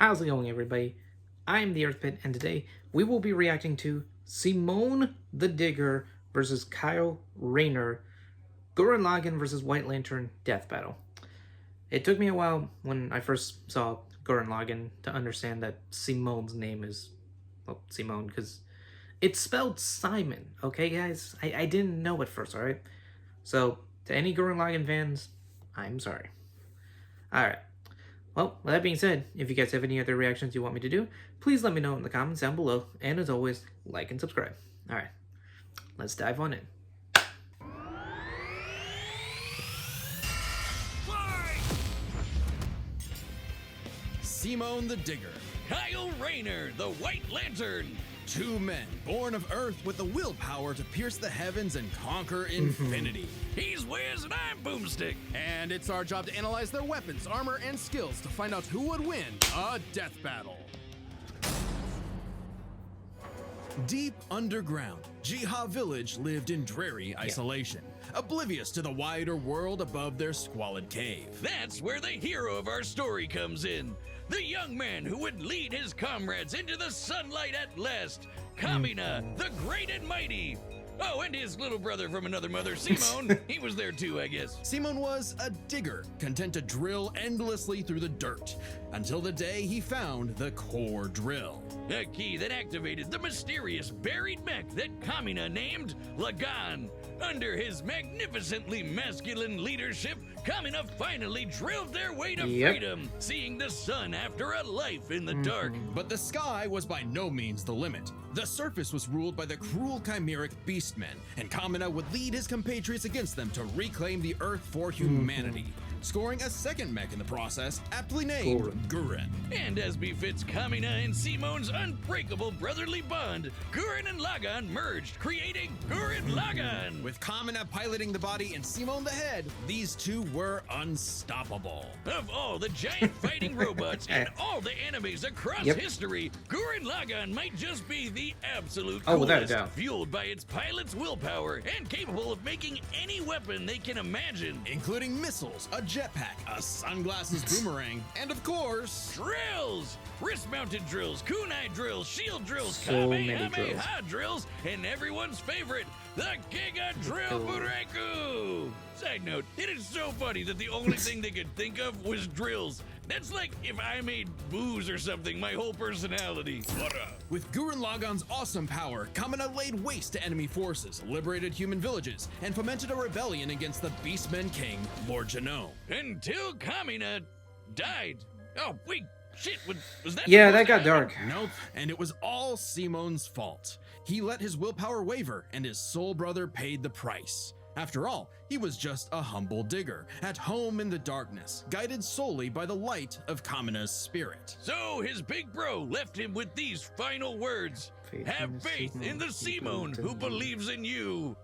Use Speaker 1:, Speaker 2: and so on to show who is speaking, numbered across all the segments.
Speaker 1: How's it going, everybody? I'm the Earth Pit, and today we will be reacting to Simone the Digger versus Kyle Rayner, Gurren Lagann versus White Lantern Death Battle. It took me a while when I first saw Gurren Lagann to understand that Simone's name is, well, Simone, because it's spelled Simon, okay, guys? I didn't know at first, alright? So, to any Gurren Lagann fans, I'm sorry. Alright. Well, with that being said, if you guys have any other reactions you want me to do, please let me know in the comments down below. And as always, like and subscribe. Alright, let's dive on in.
Speaker 2: Simone the Digger.
Speaker 3: Kyle Rayner, the White Lantern.
Speaker 2: Two men born of Earth with the willpower to pierce the heavens and conquer infinity.
Speaker 3: He's Wiz and I'm Boomstick.
Speaker 2: And it's our job to analyze their weapons, armor, and skills to find out who would win a death battle. Deep underground, Jiha Village lived in dreary isolation, oblivious to the wider world above their squalid cave.
Speaker 3: That's where the hero of our story comes in. The young man who would lead his comrades into the sunlight at last. Kamina, the great and mighty. Oh, and his little brother from another mother, Simone. He was there too, I guess.
Speaker 2: Simone was a digger, content to drill endlessly through the dirt, until the day he found the core drill.
Speaker 3: A key that activated the mysterious buried mech that Kamina named Lagann. Under his magnificently masculine leadership, Kamina finally drilled their way to freedom, seeing the sun after a life in the dark.
Speaker 2: But the sky was by no means the limit. The surface was ruled by the cruel chimeric beastmen, and Kamina would lead his compatriots against them to reclaim the Earth for humanity, scoring a second mech in the process, aptly named Gurren.
Speaker 3: And as befits Kamina and Simone's unbreakable brotherly bond, Gurren and Lagann merged, creating Gurren Lagann.
Speaker 2: With Kamina piloting the body and Simone the head, these two were unstoppable.
Speaker 3: Of all the giant fighting robots and all the enemies across history, Gurren Lagann might just be the absolute coolest,
Speaker 1: without a doubt.
Speaker 3: Fueled by its pilot's willpower and capable of making any weapon they can imagine.
Speaker 2: Including missiles, a jetpack, a sunglasses boomerang, and of course...
Speaker 3: drills! Wrist-mounted drills, kunai drills, shield drills,
Speaker 1: So many
Speaker 3: kamehameha drills, and everyone's favorite, the Giga Drill Bureku! Side note, it is so funny that the only thing they could think of was drills. That's like if I made booze or something, my whole personality. What up?
Speaker 2: With Gurren Lagann's awesome power, Kamina laid waste to enemy forces, liberated human villages, and fomented a rebellion against the Beastmen King, Lord Genome.
Speaker 3: Until Kamina died. Oh, wait, shit, was that?
Speaker 1: Yeah, that got dark.
Speaker 2: Nope, and it was all Simone's fault. He let his willpower waver, and his soul brother paid the price. After all, he was just a humble digger, at home in the darkness, guided solely by the light of Kamina's spirit.
Speaker 3: So his big bro left him with these final words. Have faith in the Simone who believes in you.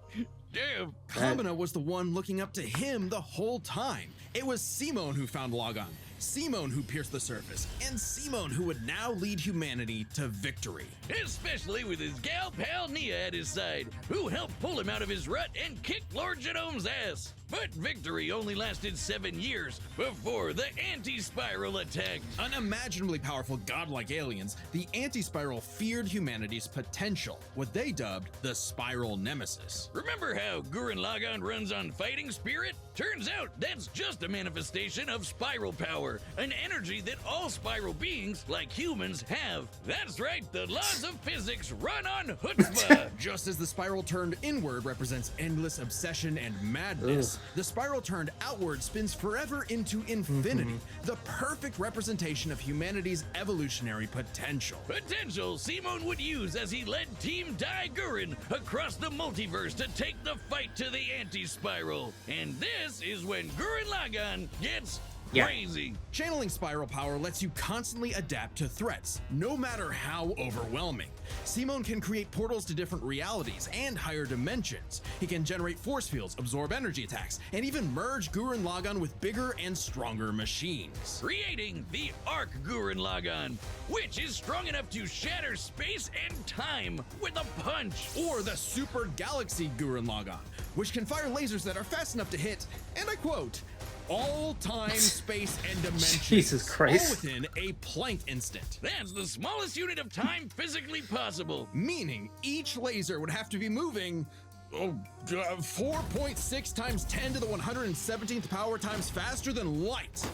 Speaker 3: Damn.
Speaker 2: Kamina was the one looking up to him the whole time. It was Simone who found Lagann, Simone who pierced the surface, and Simone who would now lead humanity to victory.
Speaker 3: Especially with his gal pal Nia at his side, who helped pull him out of his rut and kick Lord Genome's ass. But victory only lasted 7 years before the anti-spiral attacked.
Speaker 2: Unimaginably powerful godlike aliens, the anti-spiral feared humanity's potential, what they dubbed the spiral nemesis.
Speaker 3: Remember how Gurren Lagann runs on fighting spirit? Turns out that's just a manifestation of spiral power, an energy that all spiral beings, like humans, have. That's right, the laws of physics run on chutzpah.
Speaker 2: Just as the spiral turned inward represents endless obsession and madness, the spiral turned outward spins forever into infinity, the perfect representation of humanity's evolutionary potential.
Speaker 3: Potential Simone would use as he led Team Dai Gurren across the multiverse to take the fight to the anti-spiral. And this is when Gurren Lagann gets crazy.
Speaker 2: Channeling spiral power lets you constantly adapt to threats, no matter how overwhelming. Simone can create portals to different realities and higher dimensions. He can generate force fields, absorb energy attacks, and even merge Gurren Lagann with bigger and stronger machines.
Speaker 3: Creating the Arc Gurren Lagann, which is strong enough to shatter space and time with a punch.
Speaker 2: Or the Super Galaxy Gurren Lagann, which can fire lasers that are fast enough to hit, and I quote, all time, space, and dimensions.
Speaker 1: Jesus Christ.
Speaker 2: All within a Planck instant.
Speaker 3: That's the smallest unit of time physically possible.
Speaker 2: Meaning each laser would have to be moving 4.6 times 10 to the 117th power times faster than light.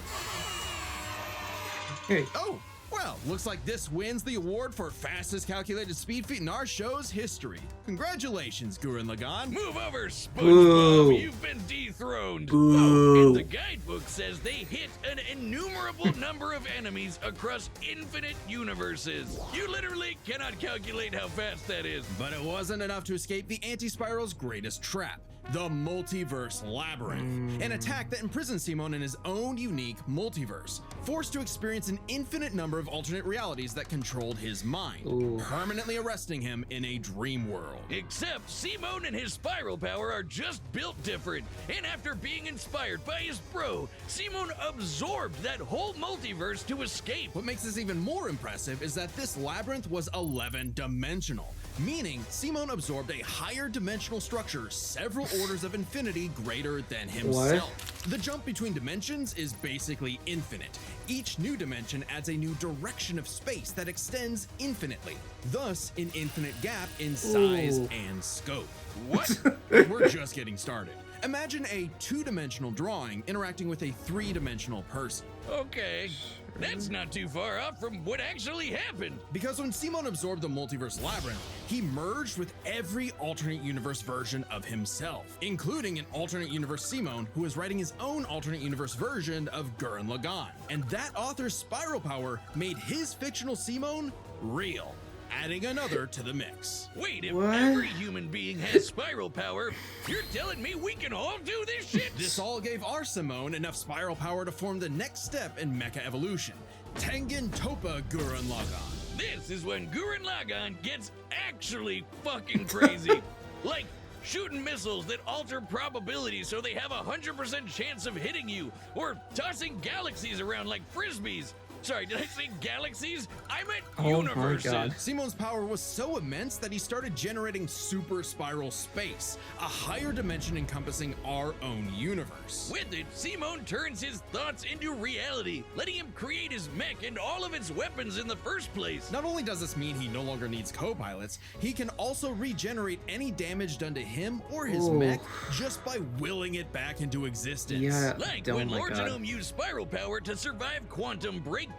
Speaker 1: Hey.
Speaker 2: Oh, well, looks like this wins the award for fastest calculated speed feat in our show's history. Congratulations, Gurren Lagann.
Speaker 3: Move over, SpongeBob.
Speaker 1: Boo.
Speaker 3: You've been dethroned.
Speaker 1: Boo.
Speaker 3: Oh, and the guidebook says they hit an innumerable number of enemies across infinite universes. You literally cannot calculate how fast that is.
Speaker 2: But it wasn't enough to escape the Anti-Spiral's greatest trap, the Multiverse Labyrinth, an attack that imprisons Simon in his own unique multiverse, forced to experience an infinite number of alternate realities that controlled his mind, permanently arresting him in a dream world.
Speaker 3: Except Simon and his spiral power are just built different, and after being inspired by his bro, Simon absorbed that whole multiverse to escape.
Speaker 2: What makes this even more impressive is that this labyrinth was 11-dimensional, meaning Simon absorbed a higher dimensional structure several orders of infinity greater than himself.
Speaker 1: What?
Speaker 2: The jump between dimensions is basically infinite. Each new dimension adds a new direction of space that extends infinitely, thus an infinite gap in size and scope.
Speaker 3: What?
Speaker 2: We're just getting started. Imagine a two-dimensional drawing interacting with a three-dimensional person.
Speaker 3: Okay, that's not too far off from what actually happened.
Speaker 2: Because when Simon absorbed the multiverse labyrinth, he merged with every alternate universe version of himself, including an alternate universe Simon who is writing his own alternate universe version of Gurren Lagann. And that author's spiral power made his fictional Simon real, adding another to the mix.
Speaker 3: Wait, if
Speaker 1: What?
Speaker 3: every human being has spiral power, you're telling me we can all do this shit?
Speaker 2: This all gave our Simone enough spiral power to form the next step in mecha evolution, Tengen Toppa Gurren Lagann.
Speaker 3: This is when Gurren Lagann gets actually fucking crazy. Like shooting missiles that alter probability so they have a 100% chance of hitting you, or tossing galaxies around like frisbees. Sorry, did I say galaxies? I meant
Speaker 1: Oh my
Speaker 3: universes.
Speaker 1: God.
Speaker 2: Simon's power was so immense that he started generating super spiral space, a higher dimension encompassing our own universe.
Speaker 3: With it, Simon turns his thoughts into reality, letting him create his mech and all of its weapons in the first place.
Speaker 2: Not only does this mean he no longer needs co-pilots, he can also regenerate any damage done to him or his
Speaker 1: Ooh.
Speaker 2: mech just by willing it back into existence.
Speaker 1: Yeah.
Speaker 3: Like
Speaker 1: Oh
Speaker 3: when
Speaker 1: my
Speaker 3: Lord
Speaker 1: God.
Speaker 3: Genome used spiral power to survive quantum breakdown,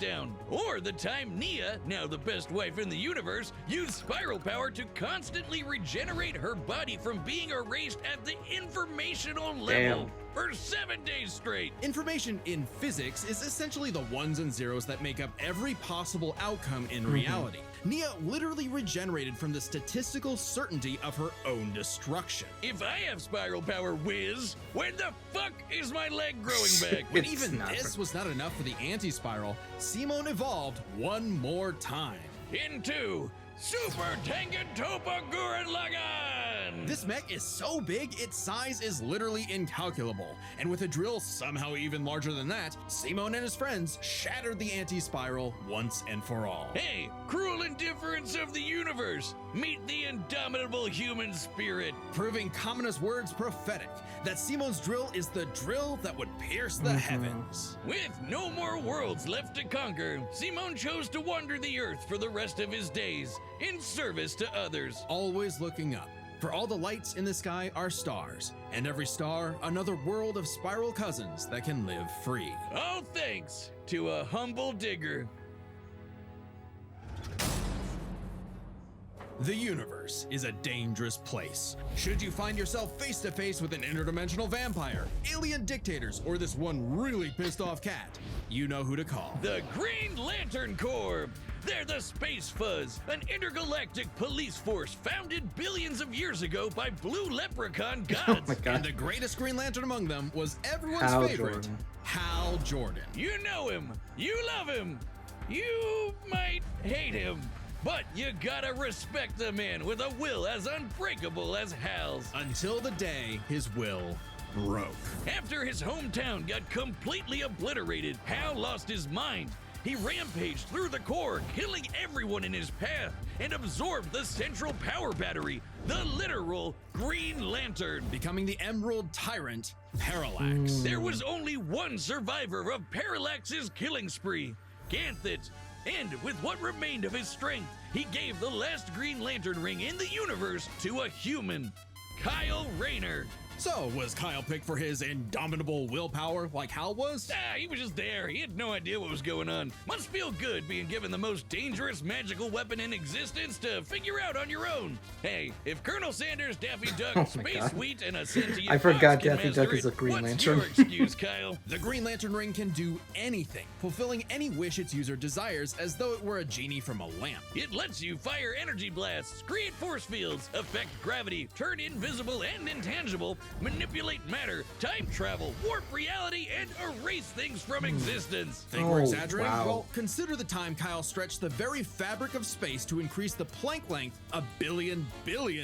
Speaker 3: or the time Nia, now the best wife in the universe, used spiral power to constantly regenerate her body from being erased at the informational level
Speaker 1: Damn.
Speaker 3: for 7 days straight.
Speaker 2: Information in physics is essentially the ones and zeros that make up every possible outcome in reality. Nia literally regenerated from the statistical certainty of her own destruction.
Speaker 3: If I have spiral power, whiz, when the fuck is my leg growing back?
Speaker 2: When
Speaker 1: It's
Speaker 2: even
Speaker 1: not
Speaker 2: this was not enough for the anti-spiral, Simon evolved one more time.
Speaker 3: Into Super Tengen Toppa Gurren Lagann!
Speaker 2: This mech is so big, its size is literally incalculable. And with a drill somehow even larger than that, Simon and his friends shattered the anti-spiral once and for all.
Speaker 3: Hey, cruel indifference of the universe! Meet the indomitable human spirit!
Speaker 2: Proving Kamina's words prophetic, that Simon's drill is the drill that would pierce the heavens.
Speaker 3: With no more worlds left to conquer, Simon chose to wander the earth for the rest of his days, in service to others.
Speaker 2: Always looking up, for all the lights in the sky are stars, and every star another world of spiral cousins that can live free.
Speaker 3: All thanks to a humble digger.
Speaker 2: The universe is a dangerous place. Should you find yourself face to face with an interdimensional vampire, alien dictators, or this one really pissed off cat, you know who to call.
Speaker 3: The Green Lantern Corps! They're the Space Fuzz, an intergalactic police force founded billions of years ago by blue leprechaun
Speaker 1: Oh
Speaker 3: gods.
Speaker 1: my
Speaker 2: And
Speaker 1: God.
Speaker 2: the greatest Green Lantern among them was everyone's
Speaker 1: Hal
Speaker 2: favorite,
Speaker 1: Jordan.
Speaker 2: Hal Jordan.
Speaker 3: You know him, you love him, you might hate him, but you gotta respect the man with a will as unbreakable as Hal's.
Speaker 2: Until the day his will broke.
Speaker 3: After his hometown got completely obliterated, Hal lost his mind. He rampaged through the core, killing everyone in his path, and absorbed the central power battery, the literal Green Lantern.
Speaker 2: Becoming the Emerald Tyrant, Parallax.
Speaker 3: There was only one survivor of Parallax's killing spree, Ganthet. And with what remained of his strength, he gave the last Green Lantern ring in the universe to a human, Kyle Rayner.
Speaker 2: So, was Kyle picked for his indomitable willpower like Hal was?
Speaker 3: He was just there. He had no idea what was going on. Must feel good being given the most dangerous magical weapon in existence to figure out on your own. Hey, if Colonel Sanders, Daffy Duck, Space Wheat, and a sentient
Speaker 1: I forgot
Speaker 3: fox can
Speaker 1: Daffy
Speaker 3: master
Speaker 1: Duck is a
Speaker 3: it,
Speaker 1: Green
Speaker 3: what's
Speaker 1: Lantern.
Speaker 3: your excuse, Kyle?
Speaker 2: The Green Lantern ring can do anything, fulfilling any wish its user desires as though it were a genie from a lamp.
Speaker 3: It lets you fire energy blasts, create force fields, affect gravity, turn invisible and intangible, manipulate matter, time travel, warp reality, and erase things from existence.
Speaker 2: Think we're
Speaker 1: Oh,
Speaker 2: exaggerating?
Speaker 1: wow.
Speaker 2: Well, consider the time Kyle stretched the very fabric of space to increase the Planck length a billion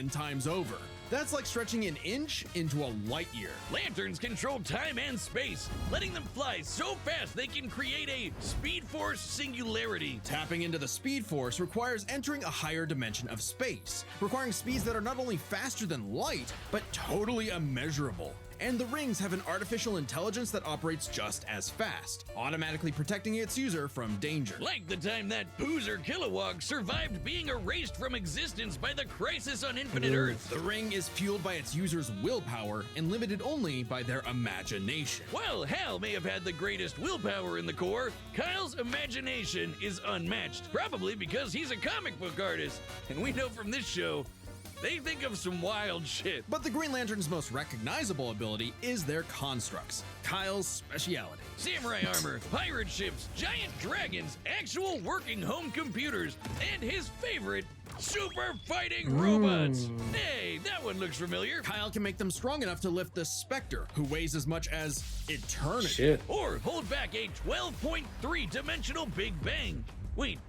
Speaker 2: times over. That's like stretching an inch into a light year.
Speaker 3: Lanterns control time and space, letting them fly so fast they can create a Speed Force singularity.
Speaker 2: Tapping into the Speed Force requires entering a higher dimension of space, requiring speeds that are not only faster than light, but totally immeasurable. And the rings have an artificial intelligence that operates just as fast, automatically protecting its user from danger.
Speaker 3: Like the time that Boozer Kilowog survived being erased from existence by the Crisis on Infinite Earth.
Speaker 2: The ring is fueled by its user's willpower and limited only by their imagination.
Speaker 3: While Hal may have had the greatest willpower in the Corps, Kyle's imagination is unmatched, probably because he's a comic book artist. And we know from this show, they think of some wild shit.
Speaker 2: But the Green Lantern's most recognizable ability is their constructs, Kyle's speciality.
Speaker 3: Samurai armor, pirate ships, giant dragons, actual working home computers, and his favorite, super fighting robots. Hey, that one looks familiar.
Speaker 2: Kyle can make them strong enough to lift the Spectre, who weighs as much as eternity.
Speaker 1: Shit.
Speaker 3: Or hold back a 12.3 dimensional Big Bang. Wait,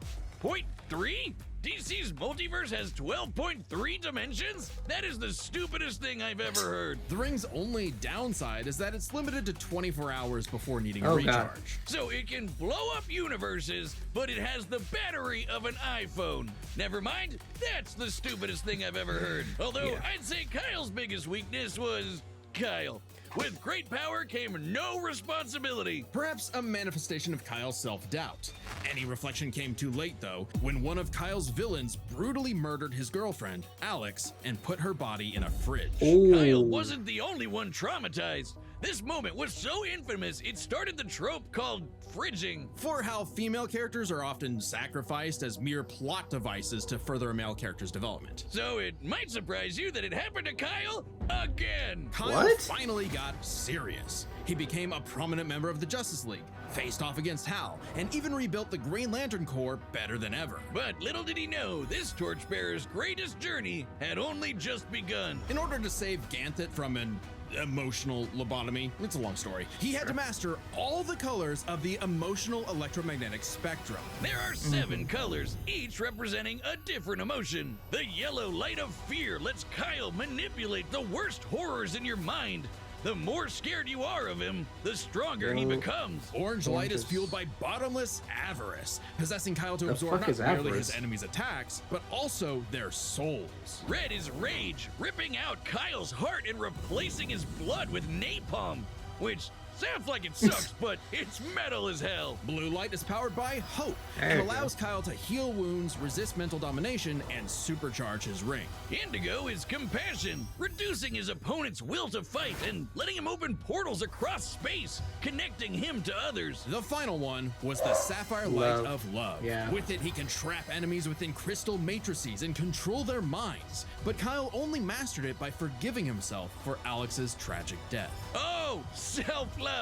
Speaker 3: 0.3? DC's multiverse has 12.3 dimensions? That is the stupidest thing I've ever heard.
Speaker 2: The ring's only downside is that it's limited to 24 hours before needing a
Speaker 1: Oh,
Speaker 2: recharge.
Speaker 1: God.
Speaker 3: So it can blow up universes, but it has the battery of an iPhone. Never mind, that's the stupidest thing I've ever heard. Although
Speaker 1: Yeah.
Speaker 3: I'd say Kyle's biggest weakness was Kyle. With great power came no responsibility.
Speaker 2: Perhaps a manifestation of Kyle's self-doubt. Any reflection came too late, though, when one of Kyle's villains brutally murdered his girlfriend, Alex, and put her body in a fridge.
Speaker 3: Kyle wasn't the only one traumatized. This moment was so infamous, it started the trope called fridging.
Speaker 2: For how female characters are often sacrificed as mere plot devices to further a male character's development.
Speaker 3: So it might surprise you that it happened to Kyle again.
Speaker 2: Kyle
Speaker 1: What?
Speaker 2: finally got serious. He became a prominent member of the Justice League, faced off against Hal, and even rebuilt the Green Lantern Corps better than ever.
Speaker 3: But little did he know, this torchbearer's greatest journey had only just begun.
Speaker 2: In order to save Ganthet from an emotional lobotomy, it's a long story, he had to master all the colors of the emotional electromagnetic spectrum.
Speaker 3: There are 7 colors, each representing a different emotion. The yellow light of fear lets Kyle manipulate the worst horrors in your mind. The more scared you are of him, the stronger he becomes.
Speaker 2: Orange light is fueled by bottomless avarice, possessing Kyle to
Speaker 1: The
Speaker 2: absorb
Speaker 1: fuck
Speaker 2: not
Speaker 1: is
Speaker 2: merely
Speaker 1: avarice?
Speaker 2: his enemies' attacks, but also their souls.
Speaker 3: Red is rage, ripping out Kyle's heart and replacing his blood with napalm, which sounds like it sucks, but it's metal as hell.
Speaker 2: Blue light is powered by hope
Speaker 1: There
Speaker 2: and
Speaker 1: you go.
Speaker 2: allows Kyle to heal wounds, resist mental domination, and supercharge his ring.
Speaker 3: Indigo is compassion, reducing his opponent's will to fight and letting him open portals across space, connecting him to others.
Speaker 2: The final one was the sapphire
Speaker 1: Love.
Speaker 2: light of love.
Speaker 1: Yeah.
Speaker 2: With it, he can trap enemies within crystal matrices and control their minds. But Kyle only mastered it by forgiving himself for Alex's tragic death.
Speaker 3: Oh, self-love.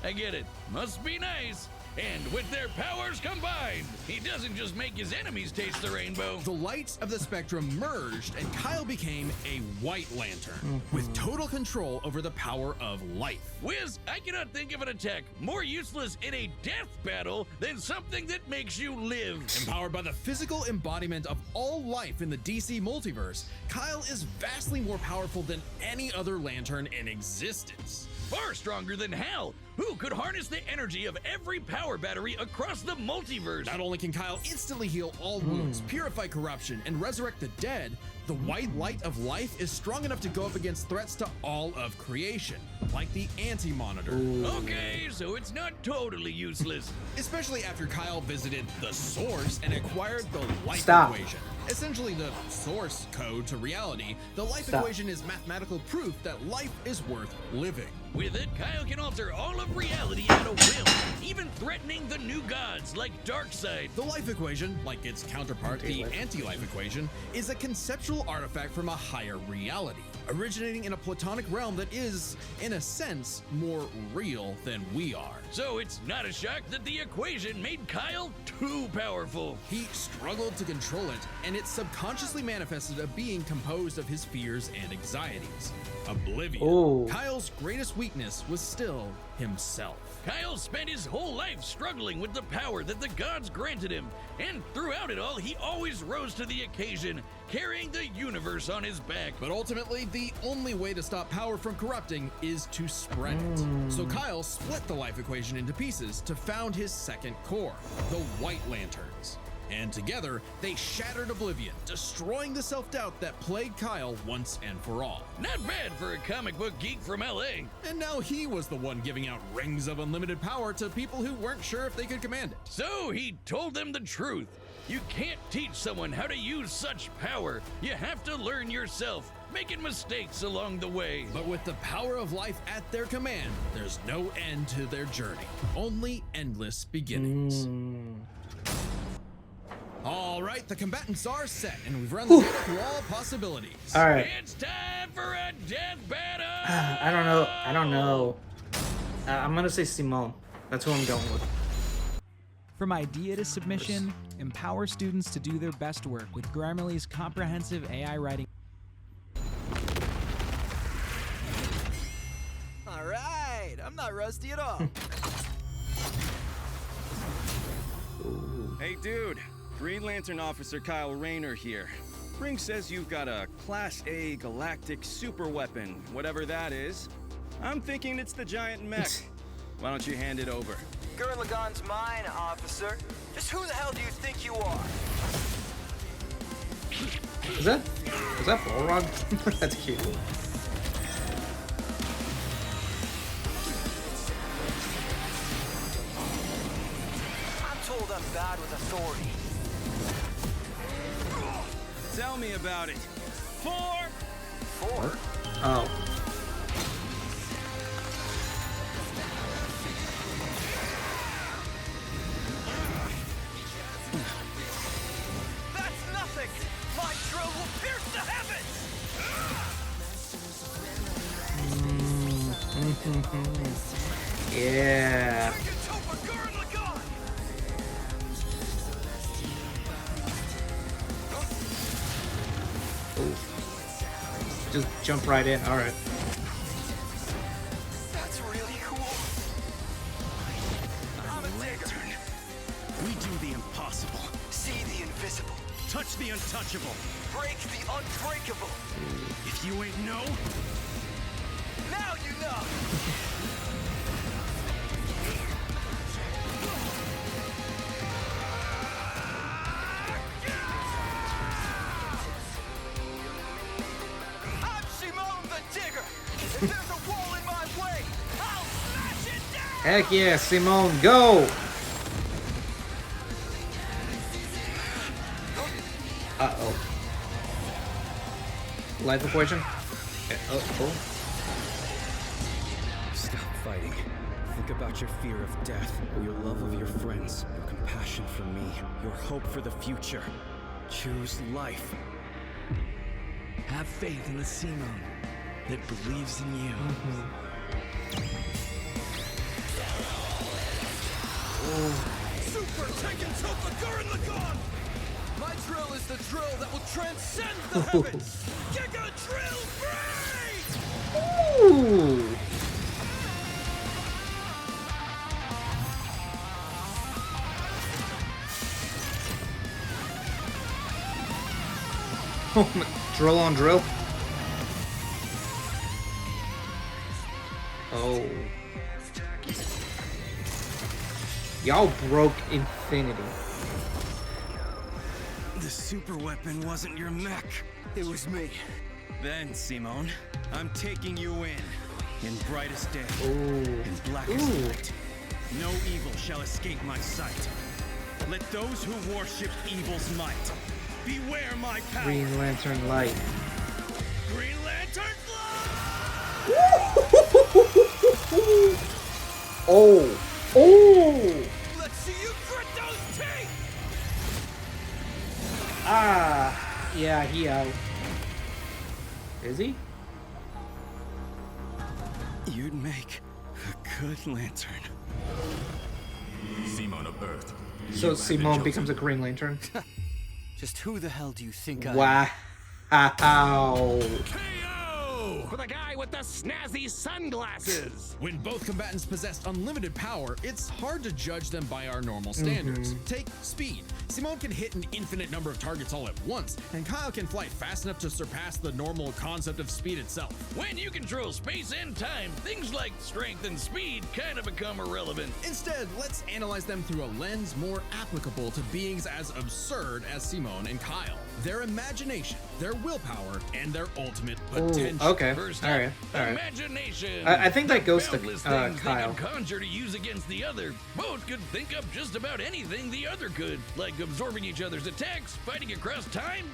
Speaker 3: I get it. Must be nice. And with their powers combined, he doesn't just make his enemies taste the rainbow.
Speaker 2: The lights of the spectrum merged, and Kyle became a White Lantern with total control over the power of life.
Speaker 3: Wiz, I cannot think of an attack more useless in a death battle than something that makes you live.
Speaker 2: Empowered by the physical embodiment of all life in the DC multiverse, Kyle is vastly more powerful than any other Lantern in existence.
Speaker 3: Far stronger than Hal, who could harness the energy of every power battery across the multiverse.
Speaker 2: Not only can Kyle instantly heal all wounds, purify corruption, and resurrect the dead, the white light of life is strong enough to go up against threats to all of creation, like the Anti-Monitor.
Speaker 3: Okay, so it's not totally useless.
Speaker 2: Especially after Kyle visited the Source and acquired the life
Speaker 1: Stop.
Speaker 2: equation. Essentially the source code to reality, the life
Speaker 1: Stop.
Speaker 2: equation is mathematical proof that life is worth living.
Speaker 3: With it, Kyle can alter all of reality at a will, even threatening the new gods like Darkseid.
Speaker 2: The life equation, like its counterpart, the anti-life equation, is a conceptual artifact from a higher reality, originating in a platonic realm that is, in a sense, more real than we are.
Speaker 3: So it's not a shock that the equation made Kyle too powerful.
Speaker 2: He struggled to control it, and it subconsciously manifested a being composed of his fears and anxieties. Oblivion.
Speaker 1: Oh.
Speaker 2: Kyle's greatest weakness was still himself.
Speaker 3: Kyle spent his whole life struggling with the power that the gods granted him, and throughout it all, he always rose to the occasion, carrying the universe on his back.
Speaker 2: But ultimately, the only way to stop power from corrupting is to spread it. So Kyle split the life equation into pieces to found his second core, the White Lanterns. And together, they shattered Oblivion, destroying the self-doubt that plagued Kyle once and for all.
Speaker 3: Not bad for a comic book geek from LA.
Speaker 2: And now he was the one giving out rings of unlimited power to people who weren't sure if they could command it.
Speaker 3: So he told them the truth. You can't teach someone how to use such power. You have to learn yourself, making mistakes along the way.
Speaker 2: But with the power of life at their command, there's no end to their journey, only endless beginnings. All right, the combatants are set, and we've run the gamut through all possibilities.
Speaker 1: All right.
Speaker 3: It's time for a death battle!
Speaker 1: I don't know. I'm gonna say Simone. That's who I'm going with.
Speaker 4: From idea to submission, empower students to do their best work with Grammarly's comprehensive AI writing.
Speaker 5: All right, I'm not rusty at all.
Speaker 6: Hey dude, Green Lantern Officer Kyle Rayner here. Ring says you've got a Class A galactic super weapon, whatever that is. I'm thinking it's the giant mech. Why don't you hand it over?
Speaker 5: Gurren Lagann's mine, officer. Just who the hell do you think you are?
Speaker 1: Is that Balrog? That's cute.
Speaker 5: I'm told I'm bad with authority.
Speaker 6: Tell me about it. Four!
Speaker 1: Oh.
Speaker 5: That's nothing! My drill will pierce the heavens!
Speaker 1: Yeah.
Speaker 5: Bring it over Gurren Lagann!
Speaker 1: Just jump right in. All right.
Speaker 5: That's really cool. I'm a digger.
Speaker 6: We do the impossible.
Speaker 5: See the invisible.
Speaker 6: Touch the untouchable.
Speaker 5: Break the unbreakable.
Speaker 6: If you ain't know,
Speaker 5: Now you know! I'm Simone the Digger! If there's a wall in my way, I'll smash it down!
Speaker 1: Heck yeah, Simone, go! Uh-oh. Life equation? Oh.
Speaker 7: Stop fighting. Think about your fear of death, your love of your friends, your compassion for me, your hope for the future. Choose life.
Speaker 3: Have faith in the Simone that believes in you.
Speaker 5: Super Tekken Topa Gurren Lagann! My drill is the drill that will transcend the heavens! Giga Drill Brain!
Speaker 1: Ooh. Oh my, drill on drill. Oh. Y'all broke Infinity.
Speaker 6: The super weapon wasn't your mech.
Speaker 5: It was me.
Speaker 6: Then, Simone, I'm taking you in brightest day,
Speaker 1: Ooh.
Speaker 6: in blackest
Speaker 1: Ooh.
Speaker 6: night. No evil shall escape my sight. Let those who worship evil's might beware my power.
Speaker 1: Green Lantern light.
Speaker 6: Green Lantern fly!
Speaker 1: Oh. Oh.
Speaker 5: Let's see you grit those teeth!
Speaker 1: Ah. Yeah, he out. Is he?
Speaker 6: You'd make a good lantern.
Speaker 8: Simone of Earth.
Speaker 1: So Simone becomes a Green Lantern.
Speaker 5: Just who the hell do you think I am?
Speaker 1: Wow.
Speaker 9: KO! For the guy with the snazzy sunglasses!
Speaker 2: When both combatants possess unlimited power, it's hard to judge them by our normal standards. Take speed. Simone can hit an infinite number of targets all at once, and Kyle can fly fast enough to surpass the normal concept of speed itself.
Speaker 3: When you control space and time, things like strength and speed kind of become irrelevant.
Speaker 2: Instead, let's analyze them through a lens more applicable to beings as absurd as Simone and Kyle. Their imagination, their willpower, and their ultimate potential.
Speaker 1: Ooh, okay.
Speaker 3: First
Speaker 1: All right.
Speaker 3: up,
Speaker 1: All right.
Speaker 3: imagination.
Speaker 1: I think that goes to
Speaker 3: Boundless things
Speaker 1: Kyle.
Speaker 3: they could conjure to use against the other. Both could think up just about anything the other could, like absorbing each other's attacks, fighting across time,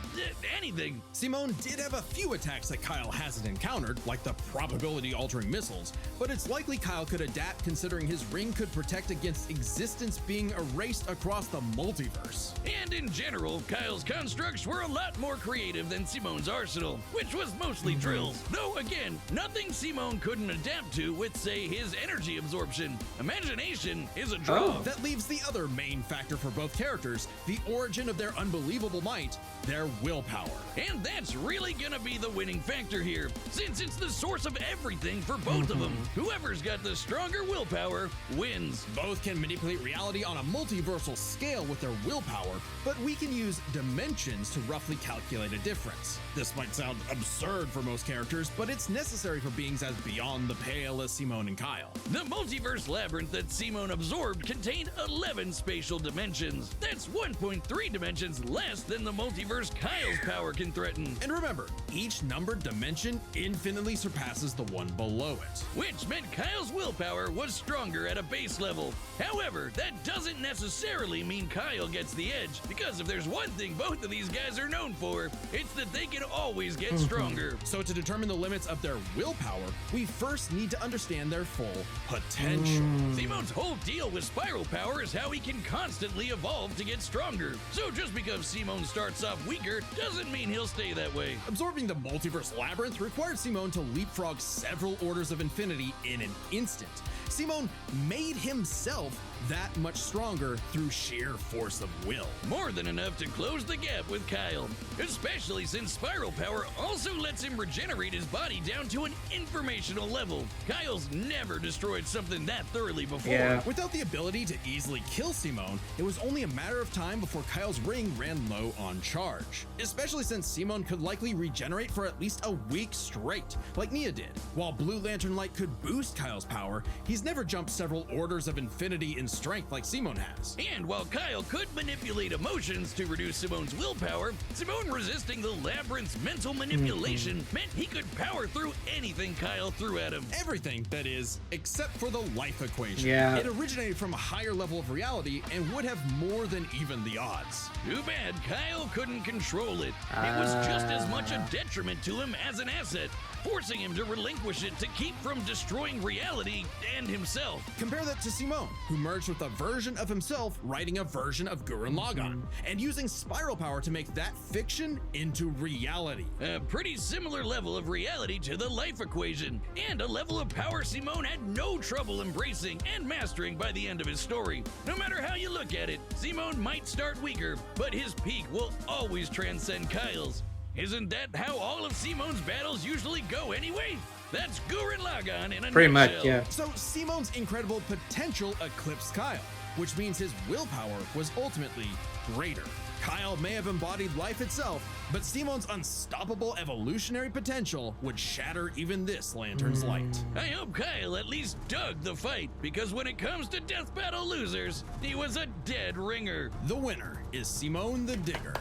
Speaker 3: anything.
Speaker 2: Simone did have a few attacks that Kyle hasn't encountered, like the probability-altering missiles, but it's likely Kyle could adapt considering his ring could protect against existence being erased across the multiverse.
Speaker 3: And in general, Kyle's constructs were a lot more creative than Simone's arsenal, which was mostly drills. Though again, nothing Simone couldn't adapt to with, say, his energy absorption. Imagination is a draw.
Speaker 1: Oh.
Speaker 2: That leaves the other main factor for both characters, the origin of their unbelievable might, their willpower.
Speaker 3: And that's really gonna be the winning factor here, since it's the source of everything for both of them. Whoever's got the stronger willpower wins.
Speaker 2: Both can manipulate reality on a multiversal scale with their willpower, but we can use dimensions to roughly calculate a difference. This might sound absurd for most characters, but it's necessary for beings as beyond the pale as Simone and Kyle.
Speaker 3: The multiverse labyrinth that Simone absorbed contained 11 spatial dimensions. That's 1.3 dimensions less than the multiverse Kyle's power can threaten.
Speaker 2: And remember, each numbered dimension infinitely surpasses the one below it.
Speaker 3: Which meant Kyle's willpower was stronger at a base level. However, that doesn't necessarily mean Kyle gets the edge, because if there's one thing both of these guys are known for, it's that they can always get stronger.
Speaker 2: So to determine the limits of their willpower, we first need to understand their full potential.
Speaker 3: Simone's whole deal with spiral power is how he can constantly evolve to get stronger. So just because Simone starts off weaker doesn't mean he'll stay that way.
Speaker 2: Absorbing the multiverse labyrinth required Simone to leapfrog several orders of infinity in an instant. Simone made himself that much stronger through sheer force of will.
Speaker 3: More than enough to close the gap with Kyle, especially since spiral power also lets him regenerate his body down to an informational level. Kyle's never destroyed something that thoroughly before.
Speaker 1: Yeah.
Speaker 2: Without the ability to easily kill Simone, it was only a matter of time before Kyle's ring ran low on charge, especially since Simone could likely regenerate for at least a week straight, like Nia did. While Blue Lantern Light could boost Kyle's power, he's never jumped several orders of infinity in strength like Simone has.
Speaker 3: And while Kyle could manipulate emotions to reduce Simone's willpower, Simone resisting the labyrinth's mental manipulation meant he could power through anything Kyle threw at him.
Speaker 2: Everything, that is, except for the life equation.
Speaker 1: Yeah.
Speaker 2: It originated from a higher level of reality and would have more than even the odds.
Speaker 3: Too bad Kyle couldn't control it. It was just as much a detriment to him as an asset, forcing him to relinquish it to keep from destroying reality and himself.
Speaker 2: Compare that to Simone, who merged with a version of himself writing a version of Gurren Lagann, and using spiral power to make that fiction into reality.
Speaker 3: A pretty similar level of reality to the life equation, and a level of power Simone had no trouble embracing and mastering by the end of his story. No matter how you look at it, Simone might start weaker, but his peak will always transcend Kyle's. Isn't that how all of Simone's battles usually go anyway? That's Gurren Lagann in a
Speaker 1: Pretty much,
Speaker 3: nutshell.
Speaker 1: yeah.
Speaker 2: So Simone's incredible potential eclipsed Kyle, which means his willpower was ultimately greater. Kyle may have embodied life itself, but Simone's unstoppable evolutionary potential would shatter even this lantern's light.
Speaker 3: I hope Kyle at least dug the fight, because when it comes to death battle losers, he was a dead ringer.
Speaker 2: The winner is Simone the Digger.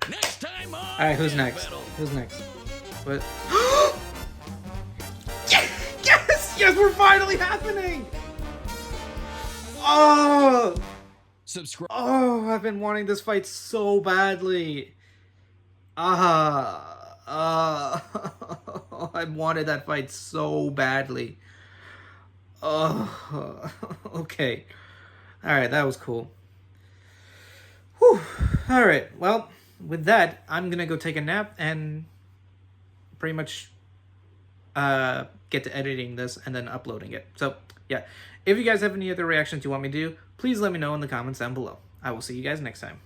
Speaker 3: Next time on
Speaker 1: Alright, who's
Speaker 3: Death
Speaker 1: next?
Speaker 3: Battle.
Speaker 1: Who's next? What? Yes! Yes, we're finally happening! Oh!
Speaker 2: Subscribe.
Speaker 1: Oh, I've been wanting this fight so badly. I wanted that fight so badly. Oh, okay. Alright, that was cool. Whew. Alright, well, with that, I'm gonna go take a nap and pretty much get to editing this and then uploading it. So, yeah. If you guys have any other reactions you want me to do, please let me know in the comments down below. I will see you guys next time.